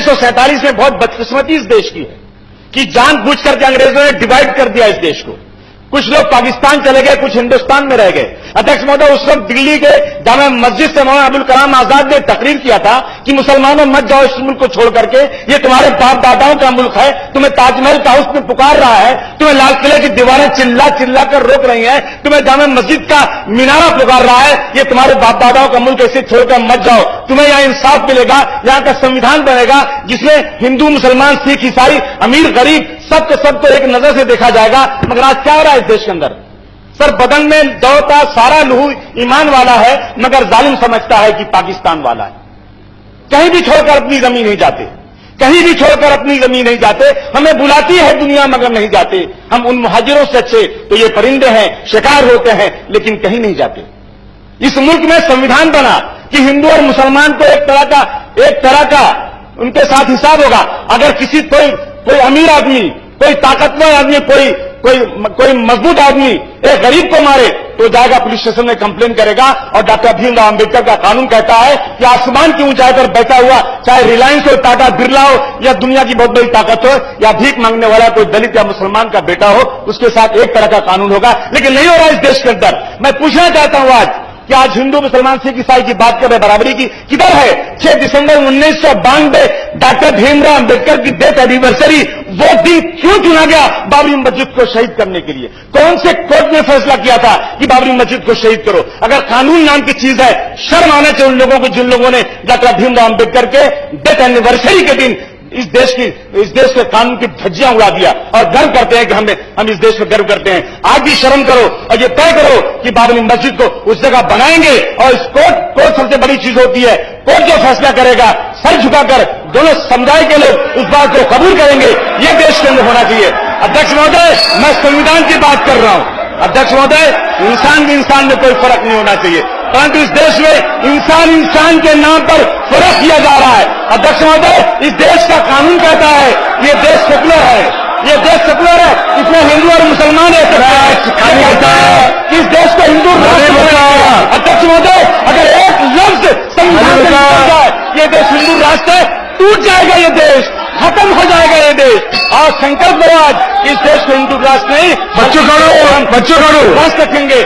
1947 में बहुत बदकिस्मती इस देश की है कि जानबूझ करके अंग्रेजों ने डिवाइड कर दिया इस देश को। कुछ लोग पाकिस्तान चले गए, कुछ हिंदुस्तान में रह गए। अध्यक्ष महोदय, उस वक्त दिल्ली के जामा मस्जिद से मौलाना अबुल कलाम आजाद ने तकरीर किया था कि मुसलमानों मत जाओ इस मुल्क को छोड़ करके, ये तुम्हारे बाप दादाओं का मुल्क है, तुम्हें ताजमहल का हाउस में पुकार रहा है, तुम्हें लाल किले की दीवारें चिल्ला चिल्ला कर रोक रही हैं, तुम्हें जामा मस्जिद का मीनारा पुकार रहा है, ये तुम्हारे बाप दादाओं का मुल्क, ऐसे छोड़कर मत जाओ, तुम्हें यहां इंसाफ मिलेगा, यहां का संविधान बनेगा जिसमें हिंदू मुसलमान सिख ईसाई अमीर गरीब सब के सब को एक नजर से देखा जाएगा। मगर आज क्या हो रहा है इस देश के अंदर? सर, बदन में दौड़ता सारा लहू ईमान वाला है, मगर जालिम समझता है कि पाकिस्तान वाला है। कहीं भी छोड़कर अपनी जमीन नहीं जाते, कहीं भी छोड़कर अपनी जमीन नहीं जाते। हमें बुलाती है दुनिया मगर नहीं जाते। हम उन मुहाजिरों से अच्छे तो ये परिंदे हैं, शिकार होते हैं, लेकिन कहीं नहीं जाते। इस मुल्क में संविधान बना कि हिंदू और मुसलमान को एक तरह का उनके साथ हिसाब होगा। अगर किसी कोई अमीर आदमी, कोई ताकतवर आदमी, कोई मजबूत आदमी एक गरीब को मारे तो जाएगा पुलिस स्टेशन में कंप्लेन करेगा। और डॉक्टर भीमराव अंबेडकर का कानून कहता है कि आसमान की ऊंचाई पर बैठा हुआ, चाहे रिलायंस हो, टाटा बिरला हो, या दुनिया की बहुत बड़ी ताकत हो, या भीख मांगने वाला कोई दलित या मुसलमान का बेटा हो, उसके साथ एक तरह का कानून होगा। लेकिन नहीं हो रहा इस देश के अंदर। मैं पूछना चाहता हूं आज कि आज हिंदू मुसलमान सिख ईसाई की बात कर रहे, बराबरी की किधर है? 6 दिसंबर 1992 डॉक्टर भीमराव अंबेडकर की डेथ एनिवर्सरी, वो दिन क्यों चुना गया बाबरी मस्जिद को शहीद करने के लिए? कौन से कोर्ट ने फैसला किया था कि बाबरी मस्जिद को शहीद करो? अगर कानून नाम की चीज है, शर्म आना चाहिए उन लोगों को जिन लोगों ने डॉक्टर भीमराव अंबेडकर के डेथ एनिवर्सरी के दिन इस देश के कानून की धज्जियां उड़ा दिया और गर्व करते हैं कि हम इस देश में गर्व करते हैं। आज भी शर्म करो और ये तय करो कि बाबरी मस्जिद को उस जगह बनाएंगे। और इस कोर्ट सबसे बड़ी चीज होती है, कोर्ट जो फैसला करेगा सर झुकाकर दोनों समुदाय के लोग उस बात को कबूल करेंगे। ये देश के अंदर होना चाहिए। अध्यक्ष महोदय, मैं संविधान की बात कर रहा हूं। अध्यक्ष महोदय, इंसान में कोई फर्क नहीं होना चाहिए, परंतु इस देश में इंसान के नाम पर फर्क किया जा रहा है। अध्यक्ष महोदय, इस देश का कानून कहता है ये देश सेकुलर है, ये देश सेकुलर है, इसमें हिंदू और मुसलमान रह सकते हैं। इस देश को हिंदू राष्ट्र। अध्यक्ष महोदय, अगर एक लफ्ज संविधान से निकल जाए ये देश हिंदू राष्ट्र है, टूट जाएगा ये देश, खत्म हो जाएगा ये देश। और संकल्प करो आज इस देश को हिंदू राष्ट्र नहीं, बच्चों करो राष्ट्र रखेंगे।